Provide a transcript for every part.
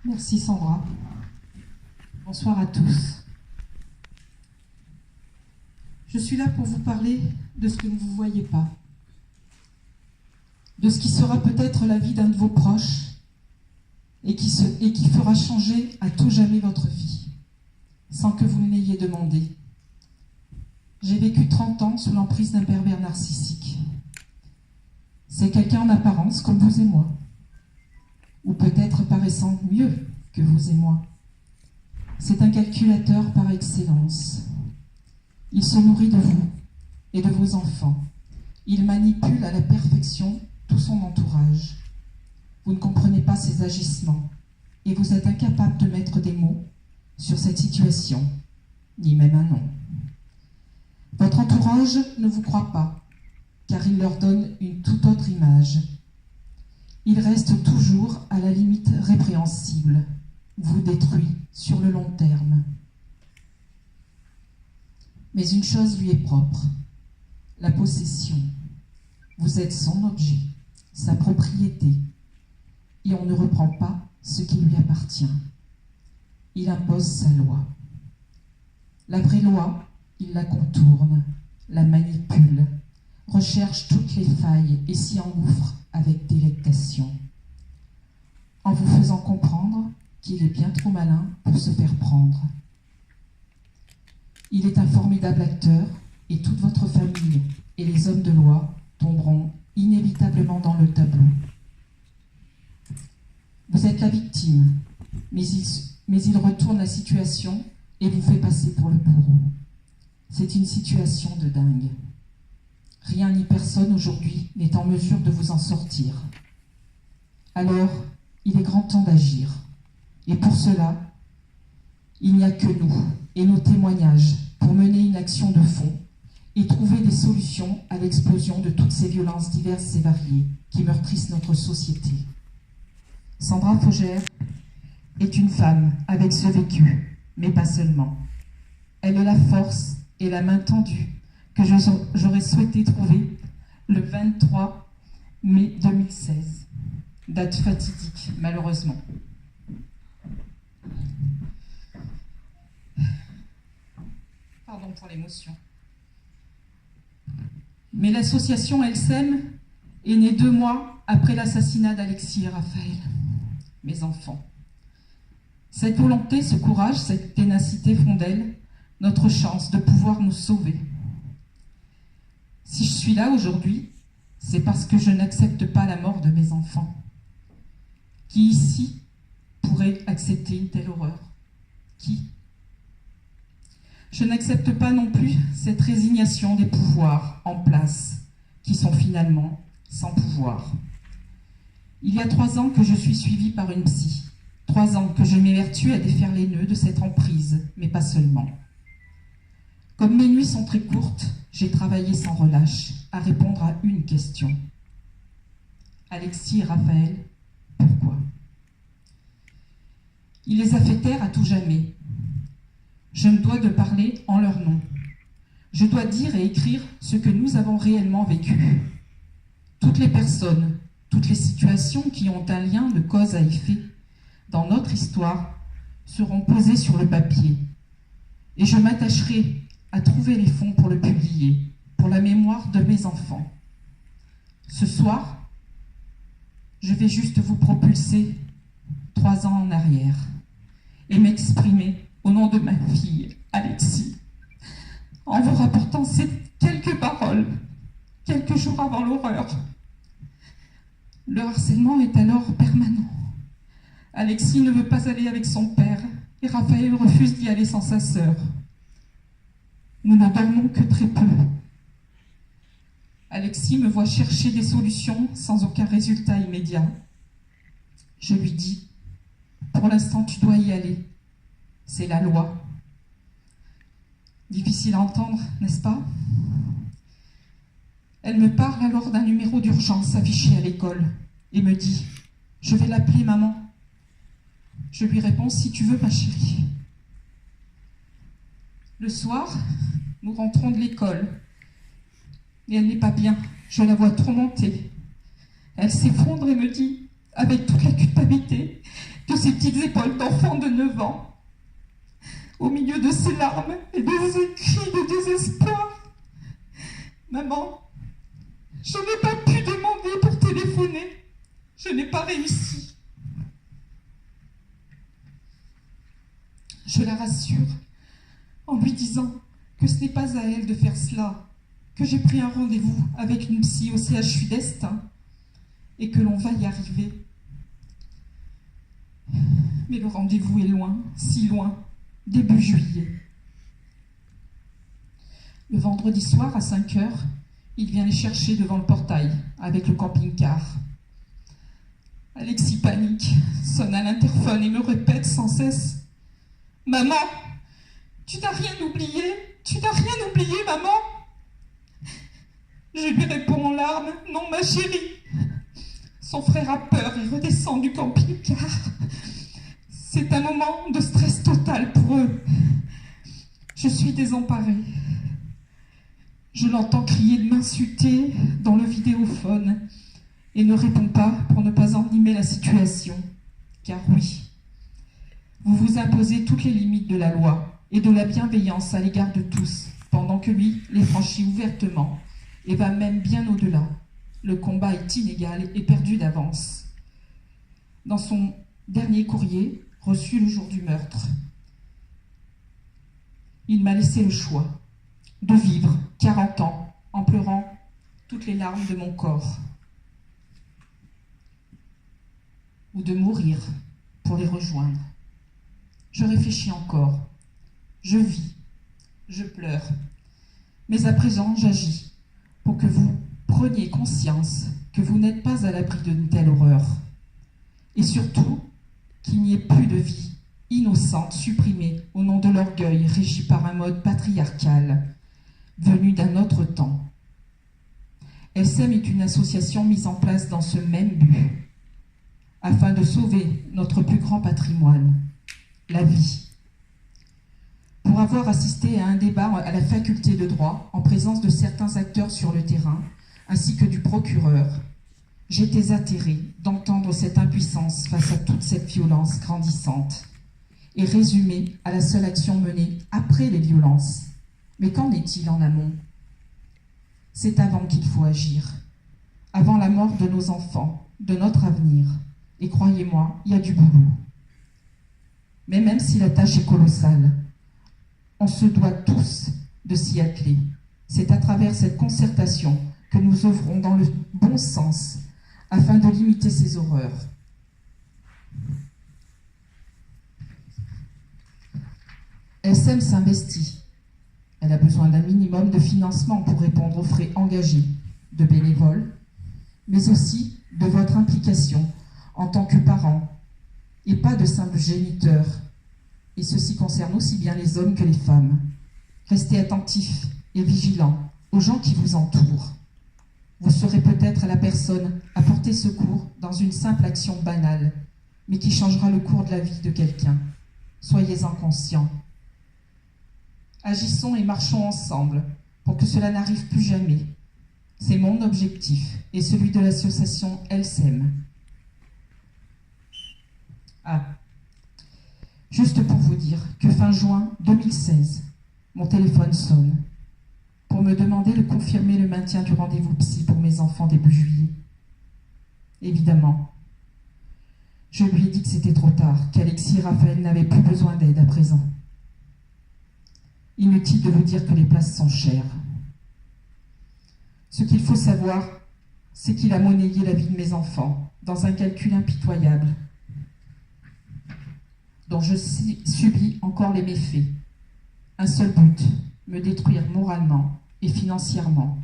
Merci Sandra. Bonsoir à tous. Je suis là pour vous parler de ce que vous ne voyez pas, de ce qui sera peut-être la vie d'un de vos proches et qui fera changer à tout jamais votre vie, sans que vous ne l'ayez demandé. J'ai vécu 30 ans sous l'emprise d'un pervers narcissique. C'est quelqu'un en apparence comme vous et moi, ou peut-être paraissant mieux que vous et moi. C'est un calculateur par excellence. Il se nourrit de vous et de vos enfants. Il manipule à la perfection tout son entourage. Vous ne comprenez pas ses agissements et vous êtes incapable de mettre des mots sur cette situation, ni même un nom. Votre entourage ne vous croit pas, car il leur donne une toute autre image. Il reste toujours à la limite répréhensible, vous détruit sur le long terme. Mais une chose lui est propre, la possession. Vous êtes son objet, sa propriété, et on ne reprend pas ce qui lui appartient. Il impose sa loi. La vraie loi, il la contourne, la manipule, recherche toutes les failles et s'y engouffre avec délectation, en vous faisant comprendre qu'il est bien trop malin pour se faire prendre. Il est un formidable acteur et toute votre famille et les hommes de loi tomberont inévitablement dans le tableau. Vous êtes la victime, mais il retourne la situation et vous fait passer pour le bourreau. C'est une situation de dingue. Rien ni personne aujourd'hui n'est en mesure de vous en sortir. Alors, il est grand temps d'agir. Et pour cela, il n'y a que nous et nos témoignages pour mener une action de fond et trouver des solutions à l'explosion de toutes ces violences diverses et variées qui meurtrissent notre société. Sandra Faugère est une femme avec ce vécu, mais pas seulement. Elle est la force et la main tendue que j'aurais souhaité trouver le 23 mai 2016, date fatidique malheureusement. Pardon pour l'émotion. Mais l'association LSEM est née 2 mois après l'assassinat d'Alexis et Raphaël, mes enfants. Cette volonté, ce courage, cette ténacité font d'elle notre chance de pouvoir nous sauver. Si je suis là aujourd'hui, c'est parce que je n'accepte pas la mort de mes enfants. Qui ici pourrait accepter une telle horreur? Qui? Je n'accepte pas non plus cette résignation des pouvoirs en place, qui sont finalement sans pouvoir. Il y a 3 ans que je suis suivie par une psy. 3 ans que je m'évertue à défaire les nœuds de cette emprise, mais pas seulement. Comme mes nuits sont très courtes, j'ai travaillé sans relâche à répondre à une question. Alexis et Raphaël, pourquoi? Il les a fait taire à tout jamais. Je me dois de parler en leur nom. Je dois dire et écrire ce que nous avons réellement vécu. Toutes les personnes, toutes les situations qui ont un lien de cause à effet dans notre histoire seront posées sur le papier. Et je m'attacherai à trouver les fonds pour le publier, pour la mémoire de mes enfants. Ce soir, je vais juste vous propulser 3 ans en arrière et m'exprimer au nom de ma fille, Alexis, en vous rapportant ces quelques paroles, quelques jours avant l'horreur. Le harcèlement est alors permanent. Alexis ne veut pas aller avec son père et Raphaël refuse d'y aller sans sa sœur. Nous ne dormons que très peu. Alexis me voit chercher des solutions sans aucun résultat immédiat. Je lui dis, pour l'instant tu dois y aller. C'est la loi. Difficile à entendre, n'est-ce pas? Elle me parle alors d'un numéro d'urgence affiché à l'école et me dit « Je vais l'appeler maman ». Je lui réponds « Si tu veux, ma chérie ». Le soir, nous rentrons de l'école et elle n'est pas bien. Je la vois tourmentée. Elle s'effondre et me dit, avec toute la culpabilité, que ses petites épaules d'enfant de 9 ans. Au milieu de ses larmes et de ses cris de désespoir, « Maman, je n'ai pas pu demander pour téléphoner. Je n'ai pas réussi. » Je la rassure en lui disant que ce n'est pas à elle de faire cela, que j'ai pris un rendez-vous avec une psy au CHU d'Estaing et que l'on va y arriver. Mais le rendez-vous est loin, si loin, début juillet. Le vendredi soir, à 5 heures, il vient les chercher devant le portail avec le camping-car. Alexis panique, sonne à l'interphone et me répète sans cesse « Maman, tu n'as rien oublié? Tu n'as rien oublié, maman ?» Je lui réponds en larmes « Non, ma chérie !» Son frère a peur et redescend du camping-car. C'est un moment de stress total pour eux. Je suis désemparée. Je l'entends crier de m'insulter dans le vidéophone et ne réponds pas pour ne pas envenimer la situation. Car oui, vous vous imposez toutes les limites de la loi et de la bienveillance à l'égard de tous, pendant que lui les franchit ouvertement et va même bien au-delà. Le combat est inégal et perdu d'avance. Dans son dernier courrier, reçu le jour du meurtre, il m'a laissé le choix de vivre 40 ans en pleurant toutes les larmes de mon corps, ou de mourir pour les rejoindre. Je réfléchis encore, je vis, je pleure, mais à présent j'agis pour que vous preniez conscience que vous n'êtes pas à l'abri d'une telle horreur, et surtout qu'il n'y ait plus de vie innocente supprimée au nom de l'orgueil régi par un mode patriarcal venu d'un autre temps. LSEM est une association mise en place dans ce même but, afin de sauver notre plus grand patrimoine, la vie. Pour avoir assisté à un débat à la faculté de droit, en présence de certains acteurs sur le terrain, ainsi que du procureur, j'étais atterrée d'entendre cette impuissance face à toute cette violence grandissante et résumée à la seule action menée après les violences. Mais qu'en est-il en amont? C'est avant qu'il faut agir, avant la mort de nos enfants, de notre avenir. Et croyez-moi, il y a du boulot. Mais même si la tâche est colossale, on se doit tous de s'y atteler. C'est à travers cette concertation que nous œuvrons dans le bon sens afin de limiter ces horreurs. LSEM s'investit. Elle a besoin d'un minimum de financement pour répondre aux frais engagés de bénévoles, mais aussi de votre implication en tant que parents et pas de simples géniteurs. Et ceci concerne aussi bien les hommes que les femmes. Restez attentifs et vigilants aux gens qui vous entourent. Vous serez peut-être la personne à porter secours dans une simple action banale, mais qui changera le cours de la vie de quelqu'un. Soyez-en conscients. Agissons et marchons ensemble pour que cela n'arrive plus jamais. C'est mon objectif et celui de l'association LSEM. Juste pour vous dire que fin juin 2016, mon téléphone sonne pour me demander de confirmer le maintien du rendez-vous psy pour mes enfants début juillet. Évidemment, je lui ai dit que c'était trop tard, qu'Alexis et Raphaël n'avaient plus besoin d'aide à présent. Inutile de vous dire que les places sont chères. Ce qu'il faut savoir, c'est qu'il a monnayé la vie de mes enfants dans un calcul impitoyable dont je subis encore les méfaits. Un seul but, me détruire moralement et financièrement.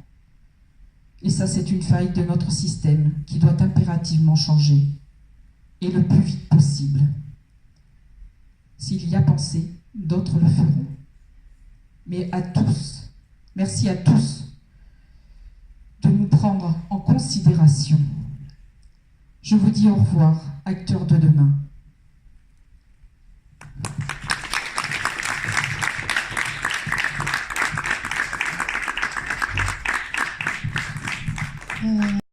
Et ça, c'est une faille de notre système qui doit impérativement changer, et le plus vite possible. S'il y a pensé, d'autres le feront. Mais à tous, merci à tous de nous prendre en considération. Je vous dis au revoir, acteurs de demain.